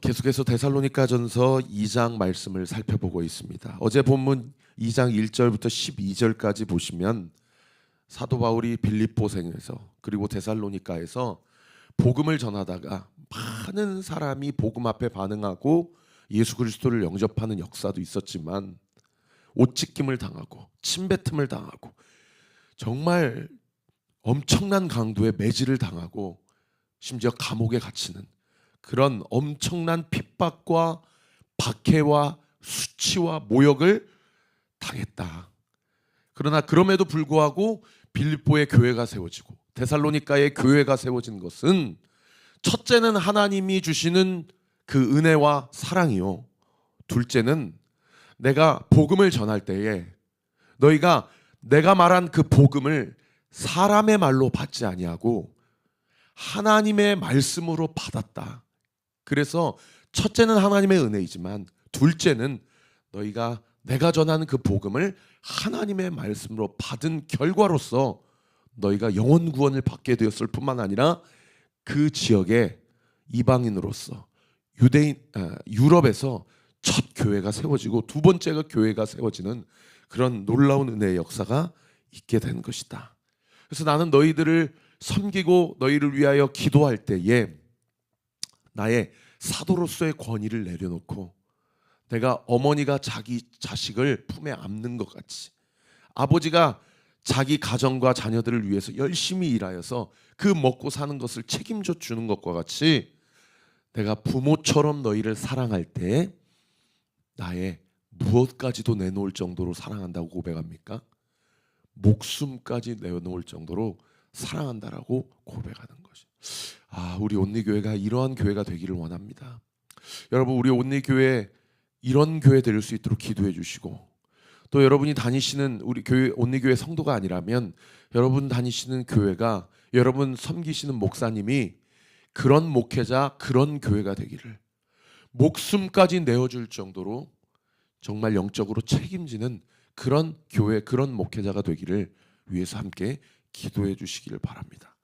계속해서 데살로니가전서 2장 말씀을 살펴보고 있습니다. 어제 본문 2장 1절부터 12절까지 보시면 사도 바울이 빌립보성에서 그리고 데살로니가에서 복음을 전하다가 많은 사람이 복음 앞에 반응하고 예수 그리스도를 영접하는 역사도 있었지만 옷찢김을 당하고 침뱉음을 당하고 정말 엄청난 강도의 매질을 당하고 심지어 감옥에 갇히는 그런 엄청난 핍박과 박해와 수치와 모욕을 당했다. 그러나 그럼에도 불구하고 빌립보의 교회가 세워지고 데살로니가의 교회가 세워진 것은 첫째는 하나님이 주시는 그 은혜와 사랑이요, 둘째는 내가 복음을 전할 때에 너희가 내가 말한 그 복음을 사람의 말로 받지 아니하고 하나님의 말씀으로 받았다. 그래서 첫째는 하나님의 은혜이지만 둘째는 너희가 내가 전하는 그 복음을 하나님의 말씀으로 받은 결과로서 너희가 영혼 구원을 받게 되었을 뿐만 아니라 그 지역의 이방인으로서 유럽에서 첫 교회가 세워지고 두 번째가 교회가 세워지는 그런 놀라운 은혜의 역사가 있게 된 것이다. 그래서 나는 너희들을 섬기고 너희를 위하여 기도할 때에 나의 사도로서의 권위를 내려놓고 내가 어머니가 자기 자식을 품에 안는 것 같이, 아버지가 자기 가정과 자녀들을 위해서 열심히 일하여서 그 먹고 사는 것을 책임져 주는 것과 같이 내가 부모처럼 너희를 사랑할 때 나의 무엇까지도 내놓을 정도로 사랑한다고 고백합니까? 목숨까지 내놓을 정도로 사랑한다라고 고백하는 것이. 우리 온리교회가 이러한 교회가 되기를 원합니다. 여러분, 우리 온리교회 이런 교회 될 수 있도록 기도해 주시고, 또 여러분이 다니시는 우리 교회 온리교회 성도가 아니라면 여러분 다니시는 교회가, 여러분 섬기시는 목사님이 그런 목회자, 그런 교회가 되기를, 목숨까지 내어줄 정도로 정말 영적으로 책임지는 그런 교회, 그런 목회자가 되기를 위해서 함께 기도해 주시기를 바랍니다.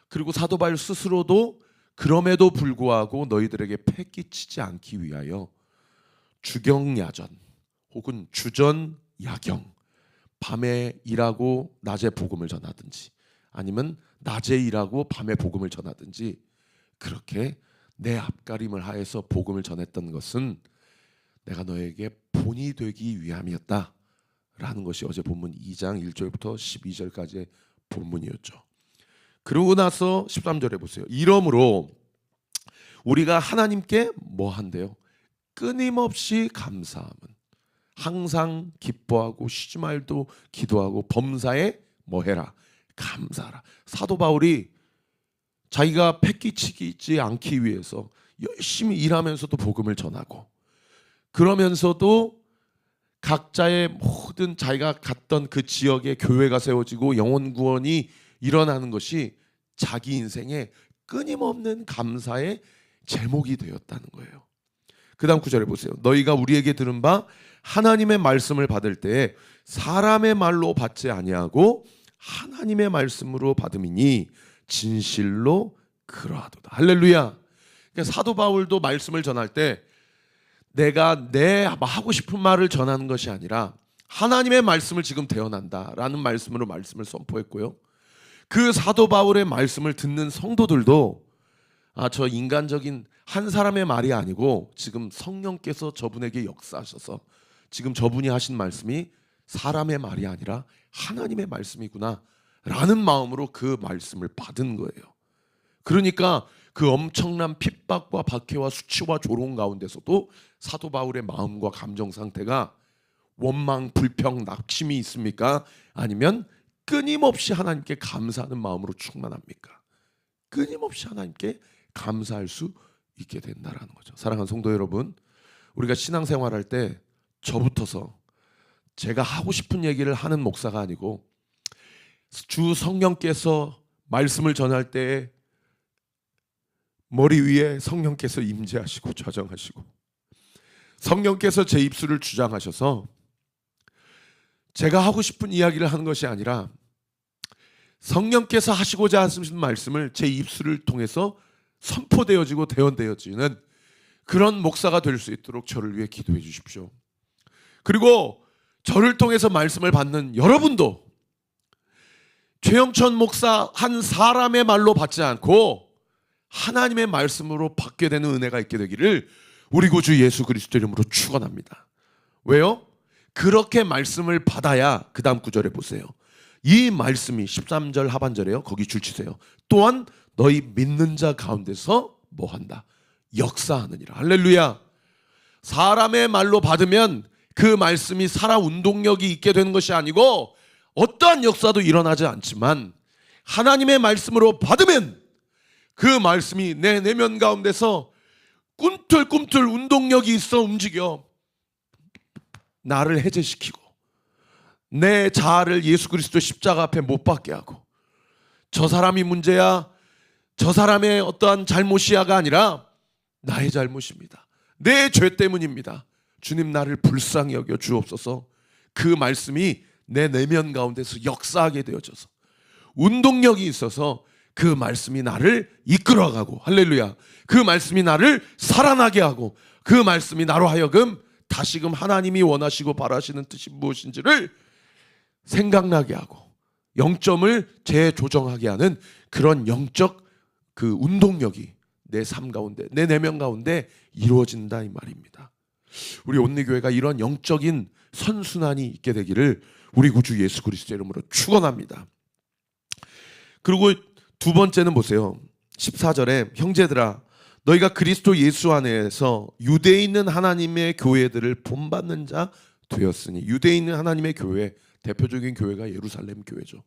그리고 사도 바울 스스로도 그럼에도 불구하고 너희들에게 패끼치지 않기 위하여 주경야전 혹은 주전야경, 밤에 일하고 낮에 복음을 전하든지 아니면 낮에 일하고 밤에 복음을 전하든지 그렇게 내 앞가림을 하여서 복음을 전했던 것은 내가 너에게 본이 되기 위함이었다 라는 것이 어제 본문 2장 1절부터 12절까지의 본문이었죠. 그러고 나서 13절에 보세요. 이러므로 우리가 하나님께 뭐 한대요? 끊임없이 감사함은 항상 기뻐하고 쉬지 말도 기도하고 범사에 뭐 해라? 감사하라. 사도 바울이 자기가 패기치지 않기 위해서 열심히 일하면서도 복음을 전하고, 그러면서도 각자의 모든 자기가 갔던 그 지역에 교회가 세워지고 영혼 구원이 일어나는 것이 자기 인생의 끊임없는 감사의 제목이 되었다는 거예요. 그 다음 구절에 보세요. 너희가 우리에게 들은 바 하나님의 말씀을 받을 때에 사람의 말로 받지 아니하고 하나님의 말씀으로 받음이니 진실로 그러하도다. 할렐루야. 그러니까 사도 바울도 말씀을 전할 때 내가 내 하고 싶은 말을 전하는 것이 아니라 하나님의 말씀을 지금 대언한다라는 말씀으로 말씀을 선포했고요. 그 사도 바울의 말씀을 듣는 성도들도 저 인간적인 한 사람의 말이 아니고 지금 성령께서 저분에게 역사하셔서 지금 저분이 하신 말씀이 사람의 말이 아니라 하나님의 말씀이구나 라는 마음으로 그 말씀을 받은 거예요. 그러니까 그 엄청난 핍박과 박해와 수치와 조롱 가운데서도 사도 바울의 마음과 감정 상태가 원망, 불평, 낙심이 있습니까? 아니면 끊임없이 하나님께 감사하는 마음으로 충만합니까? 끊임없이 하나님께 감사할 수 있게 된다라는 거죠. 사랑하는 성도 여러분, 우리가 신앙생활할 때 저부터서 제가 하고 싶은 얘기를 하는 목사가 아니고 주 성령께서 말씀을 전할 때 머리 위에 성령께서 임재하시고 좌정하시고 성령께서 제 입술을 주장하셔서 제가 하고 싶은 이야기를 하는 것이 아니라 성령께서 하시고자 하시는 말씀을 제 입술을 통해서 선포되어지고 대언되어지는 그런 목사가 될 수 있도록 저를 위해 기도해 주십시오. 그리고 저를 통해서 말씀을 받는 여러분도 최영천 목사 한 사람의 말로 받지 않고 하나님의 말씀으로 받게 되는 은혜가 있게 되기를 우리 구주 예수 그리스도 이름으로 축원합니다. 왜요? 그렇게 말씀을 받아야 그 다음 구절에 보세요. 이 말씀이 13절 하반절에요. 거기 줄 치세요. 또한 너희 믿는 자 가운데서 뭐한다? 역사하느니라. 할렐루야. 사람의 말로 받으면 그 말씀이 살아 운동력이 있게 되는 것이 아니고 어떠한 역사도 일어나지 않지만 하나님의 말씀으로 받으면 그 말씀이 내 내면 가운데서 꿈틀꿈틀 운동력이 있어 움직여 나를 해제시키고 내 자아를 예수 그리스도 십자가 앞에 못 박게 하고 저 사람이 문제야, 저 사람의 어떠한 잘못이야가 아니라 나의 잘못입니다. 내 죄 때문입니다. 주님 나를 불쌍히 여겨 주옵소서. 그 말씀이 내 내면 가운데서 역사하게 되어져서 운동력이 있어서 그 말씀이 나를 이끌어가고 할렐루야. 그 말씀이 나를 살아나게 하고 그 말씀이 나로 하여금 다시금 하나님이 원하시고 바라시는 뜻이 무엇인지를 생각나게 하고 영점을 재조정하게 하는 그런 영적 그 운동력이 내 삶 가운데 내 내면 가운데 이루어진다 이 말입니다. 우리 온리교회가 이런 영적인 선순환이 있게 되기를 우리 구주 예수 그리스도 이름으로 축원합니다. 그리고 두 번째는 보세요. 14절에 형제들아 너희가 그리스도 예수 안에서 유대에 있는 하나님의 교회들을 본받는 자 되었으니 유대에 있는 하나님의 교회 대표적인 교회가 예루살렘 교회죠.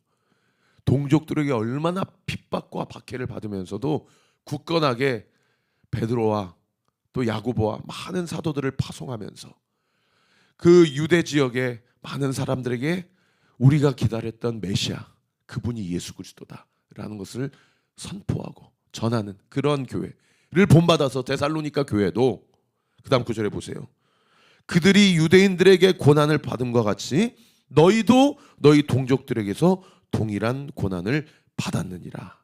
동족들에게 얼마나 핍박과 박해를 받으면서도 굳건하게 베드로와 또 야고보와 많은 사도들을 파송하면서 그 유대 지역의 많은 사람들에게 우리가 기다렸던 메시아 그분이 예수 그리스도다라는 것을 선포하고 전하는 그런 교회를 본받아서 데살로니가 교회도 그 다음 구절에 보세요. 그들이 유대인들에게 고난을 받음과 같이 너희도 너희 동족들에게서 동일한 고난을 받았느니라.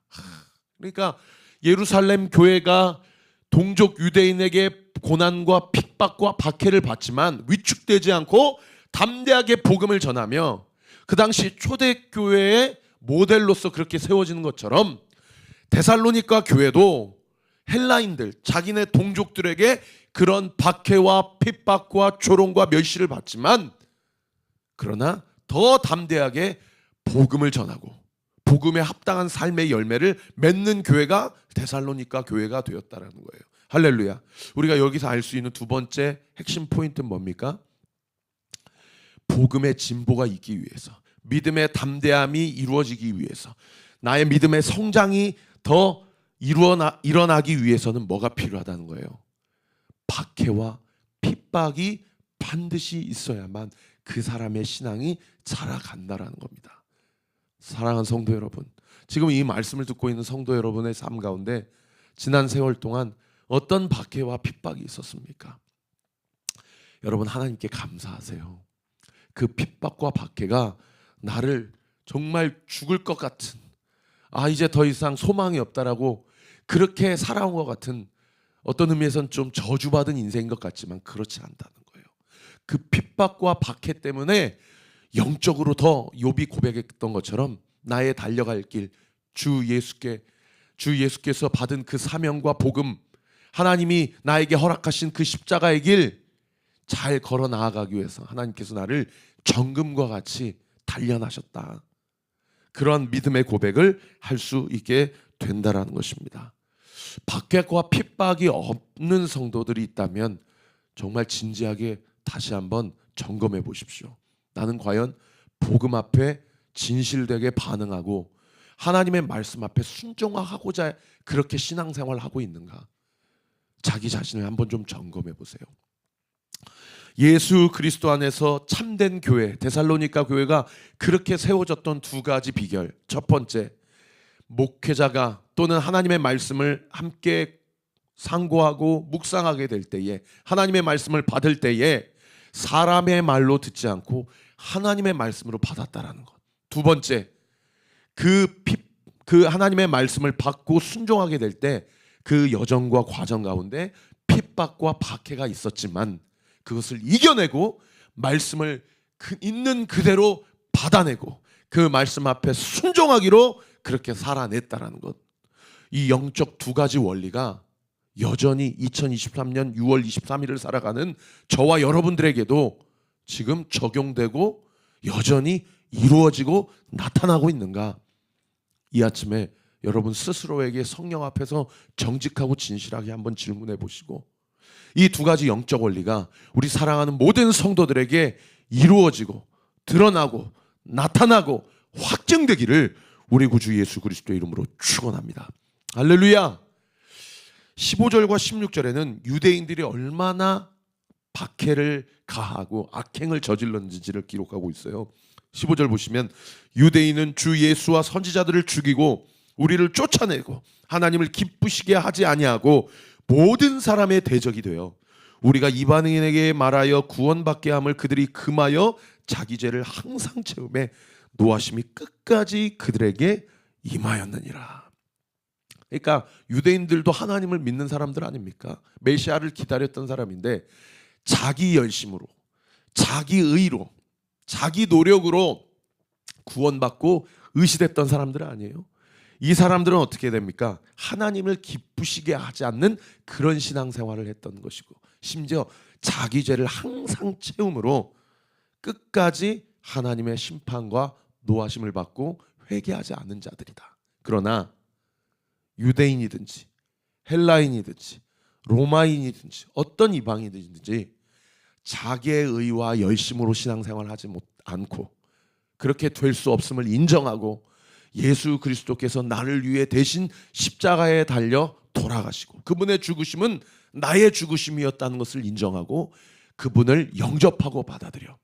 그러니까 예루살렘 교회가 동족 유대인에게 고난과 핍박과 박해를 받지만 위축되지 않고 담대하게 복음을 전하며 그 당시 초대교회의 모델로서 그렇게 세워지는 것처럼 데살로니가 교회도 헬라인들 자기네 동족들에게 그런 박해와 핍박과 조롱과 멸시를 받지만 그러나 더 담대하게 복음을 전하고 복음에 합당한 삶의 열매를 맺는 교회가 데살로니가 교회가 되었다라는 거예요. 할렐루야. 우리가 여기서 알 수 있는 두 번째 핵심 포인트는 뭡니까? 복음의 진보가 있기 위해서, 믿음의 담대함이 이루어지기 위해서, 나의 믿음의 성장이 더 일어나기 위해서는 뭐가 필요하다는 거예요? 박해와 핍박이 반드시 있어야만 그 사람의 신앙이 자라간다라는 겁니다. 사랑하는 성도 여러분, 지금 이 말씀을 듣고 있는 성도 여러분의 삶 가운데 지난 세월 동안 어떤 박해와 핍박이 있었습니까? 여러분 하나님께 감사하세요. 그 핍박과 박해가 나를 정말 죽을 것 같은 이제 더 이상 소망이 없다라고 그렇게 살아온 것 같은 어떤 의미에서는 좀 저주받은 인생인 것 같지만 그렇지 않다는 거예요. 그 핍박과 박해 때문에 영적으로 더 욥이 고백했던 것처럼 나의 달려갈 길 주 예수께서 받은 그 사명과 복음 하나님이 나에게 허락하신 그 십자가의 길 잘 걸어 나아가기 위해서 하나님께서 나를 정금과 같이 단련하셨다. 그런 믿음의 고백을 할 수 있게 된다라는 것입니다. 박해와 핍박이 없는 성도들이 있다면 정말 진지하게 다시 한번 점검해 보십시오. 나는 과연 복음 앞에 진실되게 반응하고 하나님의 말씀 앞에 순종하고자 그렇게 신앙생활을 하고 있는가? 자기 자신을 한번 좀 점검해 보세요. 예수 그리스도 안에서 참된 교회, 데살로니가 교회가 그렇게 세워졌던 두 가지 비결. 첫 번째, 목회자가 또는 하나님의 말씀을 함께 상고하고 묵상하게 될 때에, 하나님의 말씀을 받을 때에 사람의 말로 듣지 않고 하나님의 말씀으로 받았다라는 것. 두 번째, 그 하나님의 말씀을 받고 순종하게 될 때 그 여정과 과정 가운데 핍박과 박해가 있었지만 그것을 이겨내고 말씀을 있는 그대로 받아내고 그 말씀 앞에 순종하기로 그렇게 살아냈다라는 것. 이 영적 두 가지 원리가 여전히 2023년 6월 23일을 살아가는 저와 여러분들에게도 지금 적용되고 여전히 이루어지고 나타나고 있는가? 이 아침에 여러분 스스로에게 성령 앞에서 정직하고 진실하게 한번 질문해 보시고, 이 두 가지 영적 원리가 우리 사랑하는 모든 성도들에게 이루어지고 드러나고 나타나고 확증되기를 우리 구주 예수 그리스도의 이름으로 축원합니다. 할렐루야. 15절과 16절에는 유대인들이 얼마나 박해를 가하고 악행을 저질렀는지를 기록하고 있어요. 15절 보시면 유대인은 주 예수와 선지자들을 죽이고 우리를 쫓아내고 하나님을 기쁘시게 하지 아니하고 모든 사람의 대적이 되어 우리가 이방인에게 말하여 구원받게 함을 그들이 금하여 자기 죄를 항상 채우매 노하심이 끝까지 그들에게 임하였느니라. 그러니까 유대인들도 하나님을 믿는 사람들 아닙니까? 메시아를 기다렸던 사람인데 자기 열심으로, 자기 의로, 자기 노력으로 구원받고 의시됐던 사람들 아니에요? 이 사람들은 어떻게 됩니까? 하나님을 기쁘시게 하지 않는 그런 신앙생활을 했던 것이고, 심지어 자기 죄를 항상 채움으로 끝까지 하나님의 심판과 노하심을 받고 회개하지 않는 자들이다. 그러나 유대인이든지 헬라인이든지 로마인이든지 어떤 이방인이든지 자기의 의와 열심으로 신앙생활을 하지 않고 그렇게 될 수 없음을 인정하고 예수 그리스도께서 나를 위해 대신 십자가에 달려 돌아가시고 그분의 죽으심은 나의 죽으심이었다는 것을 인정하고 그분을 영접하고 받아들여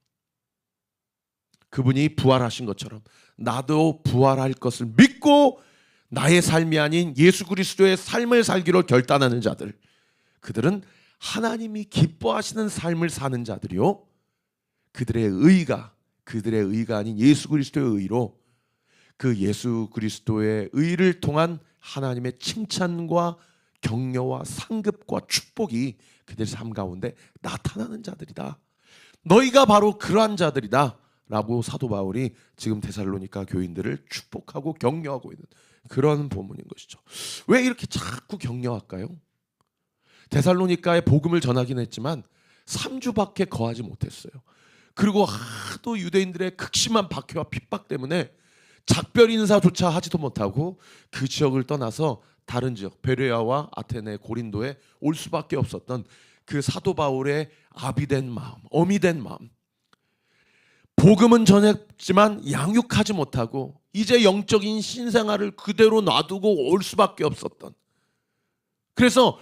그분이 부활하신 것처럼 나도 부활할 것을 믿고 나의 삶이 아닌 예수 그리스도의 삶을 살기로 결단하는 자들, 그들은 하나님이 기뻐하시는 삶을 사는 자들이요, 그들의 의가 아닌 예수 그리스도의 의로 그 예수 그리스도의 의를 통한 하나님의 칭찬과 격려와 상급과 축복이 그들 삶 가운데 나타나는 자들이다. 너희가 바로 그러한 자들이다 라고 사도 바울이 지금 데살로니가 교인들을 축복하고 격려하고 있는 그런 본문인 것이죠. 왜 이렇게 자꾸 격려할까요? 데살로니가에 복음을 전하긴 했지만 3주밖에 거하지 못했어요. 그리고 하도 유대인들의 극심한 박해와 핍박 때문에 작별 인사조차 하지도 못하고 그 지역을 떠나서 다른 지역 베레아와 아테네, 고린도에 올 수밖에 없었던 그 사도 바울의 아비된 마음, 어미된 마음, 복음은 전했지만 양육하지 못하고 이제 영적인 신생활을 그대로 놔두고 올 수밖에 없었던, 그래서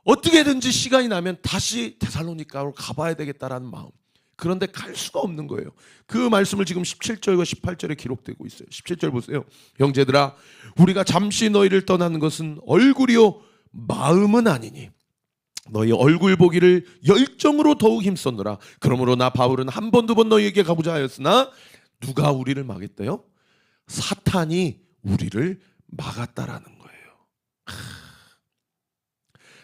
어떻게든지 시간이 나면 다시 데살로니가로 가봐야 되겠다라는 마음, 그런데 갈 수가 없는 거예요. 그 말씀을 지금 17절과 18절에 기록되고 있어요. 17절 보세요. 형제들아, 우리가 잠시 너희를 떠나는 것은 얼굴이요 마음은 아니니 너희 얼굴 보기를 열정으로 더욱 힘썼노라. 그러므로 나 바울은 한 번 두 번 너희에게 가고자 하였으나 누가 우리를 막았대요? 사탄이 우리를 막았다라는 거예요.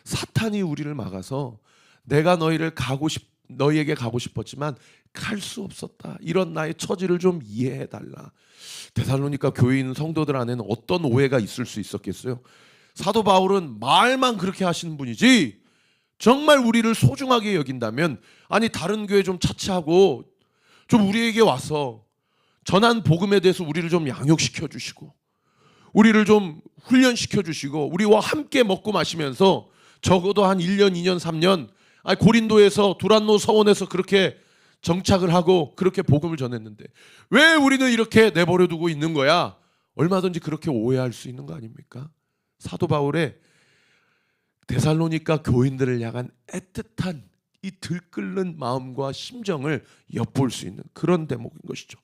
사탄이 우리를 막아서 내가 너희에게 가고 싶었지만 갈 수 없었다. 이런 나의 처지를 좀 이해해 달라. 데살로니가 교인 성도들 안에는 어떤 오해가 있을 수 있었겠어요? 사도 바울은 말만 그렇게 하시는 분이지 정말 우리를 소중하게 여긴다면, 아니 다른 교회 좀 차치하고 좀 우리에게 와서 전한 복음에 대해서 우리를 좀 양육시켜 주시고 우리를 좀 훈련시켜 주시고 우리와 함께 먹고 마시면서 적어도 한 1년, 2년, 3년 고린도에서 두란노 서원에서 그렇게 정착을 하고 그렇게 복음을 전했는데 왜 우리는 이렇게 내버려 두고 있는 거야? 얼마든지 그렇게 오해할 수 있는 거 아닙니까? 사도 바울의 데살로니가 교인들을 향한 애틋한 이 들끓는 마음과 심정을 엿볼 수 있는 그런 대목인 것이죠.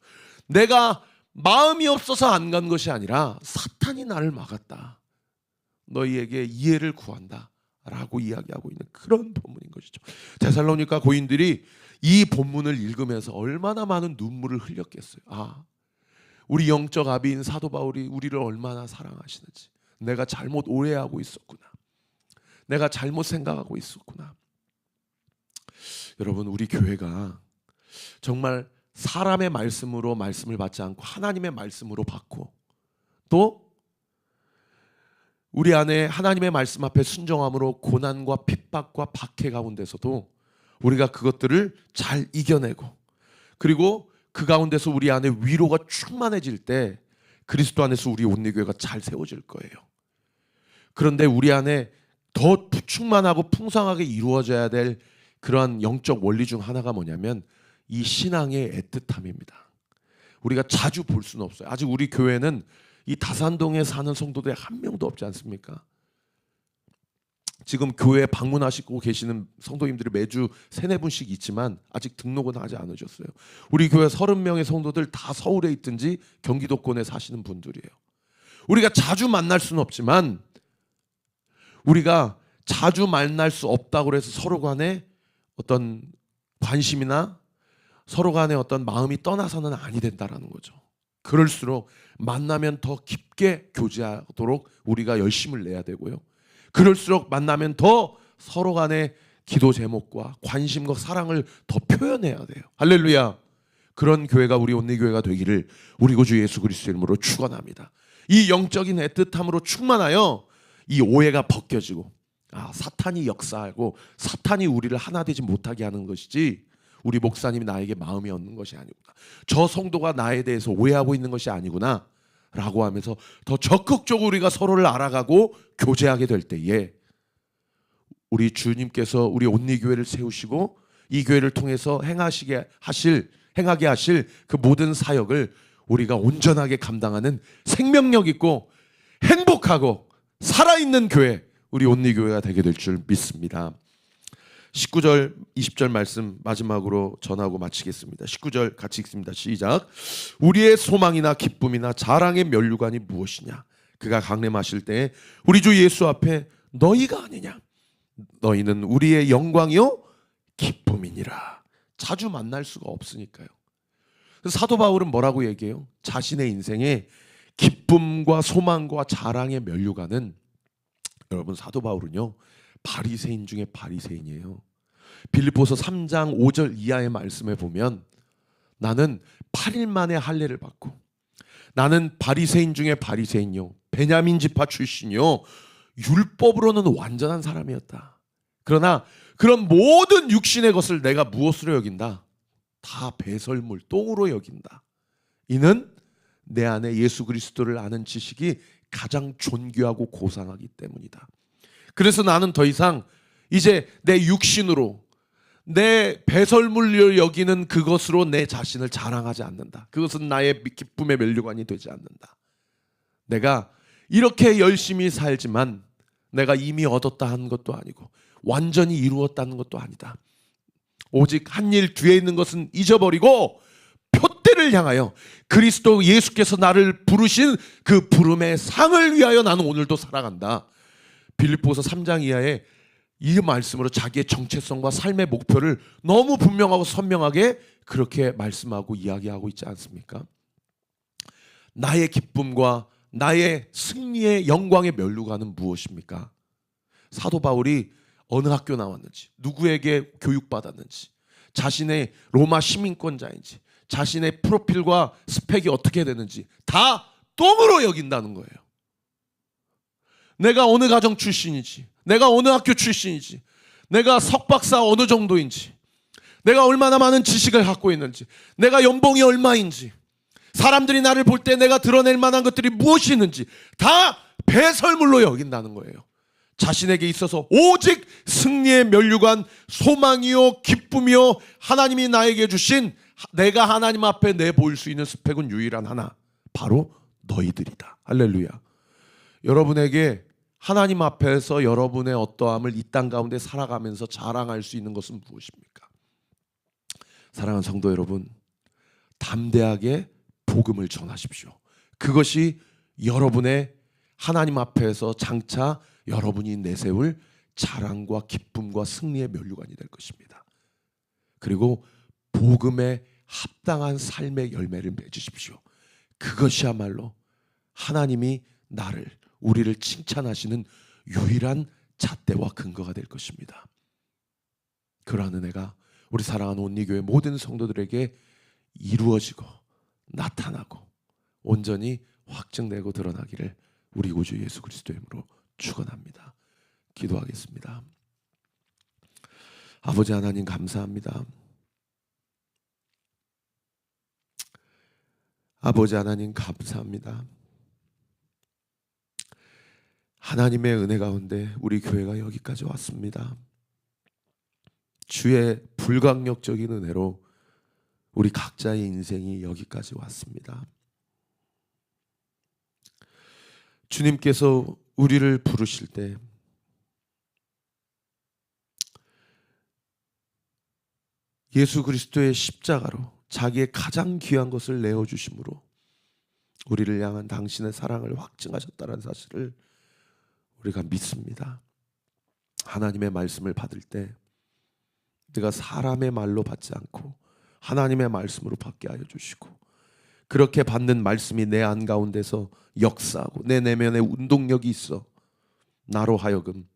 내가 마음이 없어서 안 간 것이 아니라 사탄이 나를 막았다. 너희에게 이해를 구한다 라고 이야기하고 있는 그런 본문인 것이죠. 데살로니가 고인들이 이 본문을 읽으면서 얼마나 많은 눈물을 흘렸겠어요. 우리 영적 아비인 사도 바울이 우리를 얼마나 사랑하시는지 내가 잘못 오해하고 있었구나. 내가 잘못 생각하고 있었구나. 여러분, 우리 교회가 정말 사람의 말씀으로 말씀을 받지 않고 하나님의 말씀으로 받고, 또 우리 안에 하나님의 말씀 앞에 순종함으로 고난과 핍박과 박해 가운데서도 우리가 그것들을 잘 이겨내고, 그리고 그 가운데서 우리 안에 위로가 충만해질 때 그리스도 안에서 우리 온리교회가 잘 세워질 거예요. 그런데 우리 안에 더 충만하고 풍성하게 이루어져야 될 그러한 영적 원리 중 하나가 뭐냐면 이 신앙의 애틋함입니다. 우리가 자주 볼 수는 없어요. 아직 우리 교회는 이 다산동에 사는 성도들이 한 명도 없지 않습니까? 지금 교회에 방문하시고 계시는 성도님들이 매주 3-4분씩 있지만 아직 등록은 하지 않으셨어요. 우리 교회 30명의 성도들 다 서울에 있든지 경기도권에 사시는 분들이에요. 우리가 자주 만날 수는 없지만, 우리가 자주 만날 수 없다고 해서 서로 간에 어떤 관심이나 서로 간에 어떤 마음이 떠나서는 아니 된다라는 거죠. 그럴수록 만나면 더 깊게 교제하도록 우리가 열심을 내야 되고요. 그럴수록 만나면 더 서로 간의 기도 제목과 관심과 사랑을 더 표현해야 돼요. 할렐루야. 그런 교회가 우리 온리교회가 되기를 우리 구주 예수 그리스도의 이름으로 축원합니다. 이 영적인 애틋함으로 충만하여 이 오해가 벗겨지고, 사탄이 역사하고 사탄이 우리를 하나 되지 못하게 하는 것이지 우리 목사님이 나에게 마음이 없는 것이 아니구나, 저 성도가 나에 대해서 오해하고 있는 것이 아니구나 라고 하면서 더 적극적으로 우리가 서로를 알아가고 교제하게 될 때에 우리 주님께서 우리 온리교회를 세우시고 이 교회를 통해서 행하게 하실 그 모든 사역을 우리가 온전하게 감당하는 생명력 있고 행복하고 살아있는 교회, 우리 온리교회가 되게 될 줄 믿습니다. 19절 20절 말씀 마지막으로 전하고 마치겠습니다. 19절 같이 읽습니다. 시작. 우리의 소망이나 기쁨이나 자랑의 면류관이 무엇이냐? 그가 강림하실 때에 우리 주 예수 앞에 너희가 아니냐? 너희는 우리의 영광이요 기쁨이니라. 자주 만날 수가 없으니까요. 사도 바울은 뭐라고 얘기해요? 자신의 인생에 기쁨과 소망과 자랑의 면류관은, 여러분, 사도 바울은요 바리새인 중에 바리새인이에요. 빌립보서 3장 5절 이하의 말씀에 보면 나는 8일 만에 할례를 받고, 나는 바리새인 중에 바리새인요, 베냐민 지파 출신이요, 율법으로는 완전한 사람이었다. 그러나 그런 모든 육신의 것을 내가 무엇으로 여긴다? 다 배설물, 똥으로 여긴다. 이는 내 안에 예수 그리스도를 아는 지식이 가장 존귀하고 고상하기 때문이다. 그래서 나는 더 이상 이제 내 육신으로, 내 배설물로 여기는 그것으로 내 자신을 자랑하지 않는다. 그것은 나의 기쁨의 면류관이 되지 않는다. 내가 이렇게 열심히 살지만 내가 이미 얻었다 하는 것도 아니고 완전히 이루었다는 것도 아니다. 오직 한 일 뒤에 있는 것은 잊어버리고 표대를 향하여 그리스도 예수께서 나를 부르신 그 부름의 상을 위하여 나는 오늘도 살아간다. 빌립보서 3장 이하에 이 말씀으로 자기의 정체성과 삶의 목표를 너무 분명하고 선명하게 그렇게 말씀하고 이야기하고 있지 않습니까? 나의 기쁨과 나의 승리의 영광의 면류관은 무엇입니까? 사도 바울이 어느 학교 나왔는지, 누구에게 교육받았는지, 자신의 로마 시민권자인지, 자신의 프로필과 스펙이 어떻게 되는지 다 똥으로 여긴다는 거예요. 내가 어느 가정 출신인지, 내가 어느 학교 출신인지, 내가 석박사 어느 정도인지, 내가 얼마나 많은 지식을 갖고 있는지, 내가 연봉이 얼마인지, 사람들이 나를 볼 때 내가 드러낼 만한 것들이 무엇이 있는지 다 배설물로 여긴다는 거예요. 자신에게 있어서 오직 승리의 면류관, 소망이요 기쁨이요 하나님이 나에게 주신, 내가 하나님 앞에 내보일 수 있는 스펙은 유일한 하나, 바로 너희들이다. 할렐루야. 여러분에게 하나님 앞에서 여러분의 어떠함을 이 땅 가운데 살아가면서 자랑할 수 있는 것은 무엇입니까? 사랑하는 성도 여러분, 담대하게 복음을 전하십시오. 그것이 여러분의 하나님 앞에서 장차 여러분이 내세울 자랑과 기쁨과 승리의 면류관이 될 것입니다. 그리고 복음에 합당한 삶의 열매를 맺으십시오. 그것이야말로 하나님이 우리를 칭찬하시는 유일한 잣대와 근거가 될 것입니다. 그러한 은혜가 우리 사랑하는 온리교회 모든 성도들에게 이루어지고 나타나고 온전히 확증되고 드러나기를 우리 구주 예수 그리스도의 이름으로 축원합니다. 기도하겠습니다. 아버지 하나님 감사합니다. 아버지 하나님 감사합니다. 하나님의 은혜 가운데 우리 교회가 여기까지 왔습니다. 주의 불강력적인 은혜로 우리 각자의 인생이 여기까지 왔습니다. 주님께서 우리를 부르실 때 예수 그리스도의 십자가로 자기의 가장 귀한 것을 내어주심으로 우리를 향한 당신의 사랑을 확증하셨다는 사실을 우리가 믿습니다. 하나님의 말씀을 받을 때 내가 사람의 말로 받지 않고 하나님의 말씀으로 받게 하여 주시고, 그렇게 받는 말씀이 내 안가운데서 역사하고 내 내면에 운동력이 있어 나로 하여금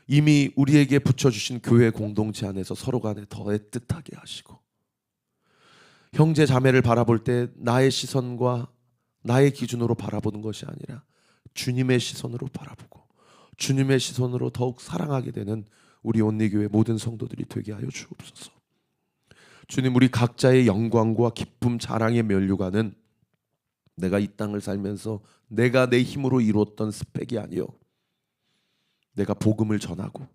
이미 우리에게 붙여주신 교회 공동체 안에서 서로 간에 더 애틋하게 하시고, 형제 자매를 바라볼 때 나의 시선과 나의 기준으로 바라보는 것이 아니라 주님의 시선으로 바라보고 주님의 시선으로 더욱 사랑하게 되는 우리 온리교회 모든 성도들이 되게 하여 주옵소서. 주님, 우리 각자의 영광과 기쁨 자랑의 면류관은 내가 이 땅을 살면서 내가 내 힘으로 이루었던 스펙이 아니요, 내가 복음을 전하고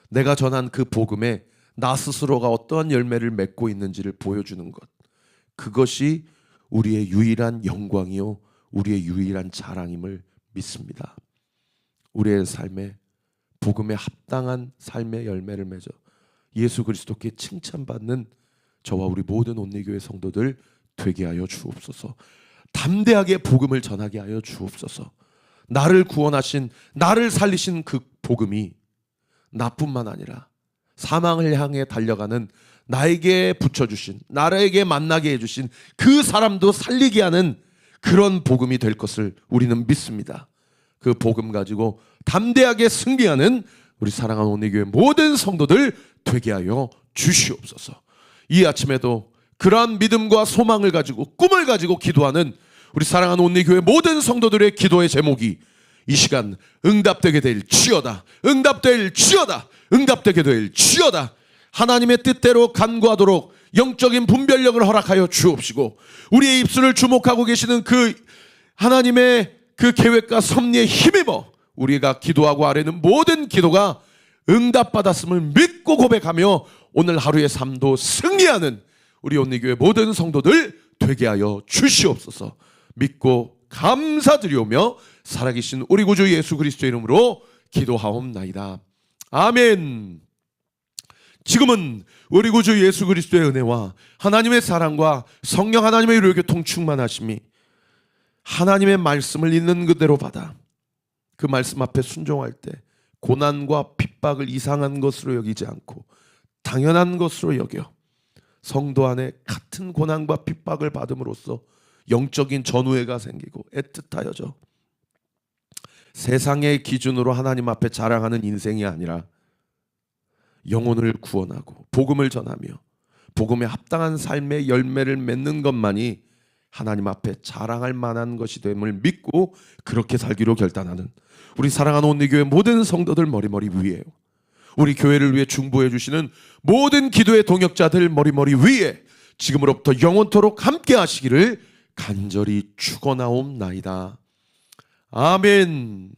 내가 전한 그 복음에 나 스스로가 어떠한 열매를 맺고 있는지를 보여주는 것, 그것이 우리의 유일한 영광이요 우리의 유일한 자랑임을 믿습니다. 우리의 삶에 복음에 합당한 삶의 열매를 맺어 예수 그리스도께 칭찬받는 저와 우리 모든 온리교회 성도들 되게 하여 주옵소서. 담대하게 복음을 전하게 하여 주옵소서. 나를 구원하신, 나를 살리신 그 복음이 나뿐만 아니라 사망을 향해 달려가는 나에게 붙여주신, 나에게 만나게 해주신 그 사람도 살리게 하는 그런 복음이 될 것을 우리는 믿습니다. 그 복음 가지고 담대하게 승리하는 우리 사랑하는 온리교회 모든 성도들 되게 하여 주시옵소서. 이 아침에도 그러한 믿음과 소망을 가지고 꿈을 가지고 기도하는 우리 사랑하는 온리교회 모든 성도들의 기도의 제목이 이 시간 응답되게 될 주여다, 응답될 주여다, 응답되게 될 주여다. 하나님의 뜻대로 간구하도록 영적인 분별력을 허락하여 주옵시고, 우리의 입술을 주목하고 계시는 그 하나님의 그 계획과 섭리에 힘입어 우리가 기도하고 아뢰는 모든 기도가 응답받았음을 믿고 고백하며 오늘 하루의 삶도 승리하는 우리 온리교회 모든 성도들 되게 하여 주시옵소서. 믿고 감사드리오며 살아계신 우리 구주 예수 그리스도의 이름으로 기도하옵나이다. 아멘. 지금은 우리 구주 예수 그리스도의 은혜와 하나님의 사랑과 성령 하나님의 유료교통 충만하심이 하나님의 말씀을 있는 그대로 받아 그 말씀 앞에 순종할 때 고난과 핍박을 이상한 것으로 여기지 않고 당연한 것으로 여겨 성도 안에 같은 고난과 핍박을 받음으로써 영적인 전우회가 생기고 애틋하여져 세상의 기준으로 하나님 앞에 자랑하는 인생이 아니라 영혼을 구원하고 복음을 전하며 복음에 합당한 삶의 열매를 맺는 것만이 하나님 앞에 자랑할 만한 것이 됨을 믿고 그렇게 살기로 결단하는 우리 사랑하는 온리교회 모든 성도들 머리머리 위에, 우리 교회를 위해 중보해 주시는 모든 기도의 동역자들 머리머리 위에 지금으로부터 영원토록 함께 하시기를 간절히 축원하옵나이다. 아멘.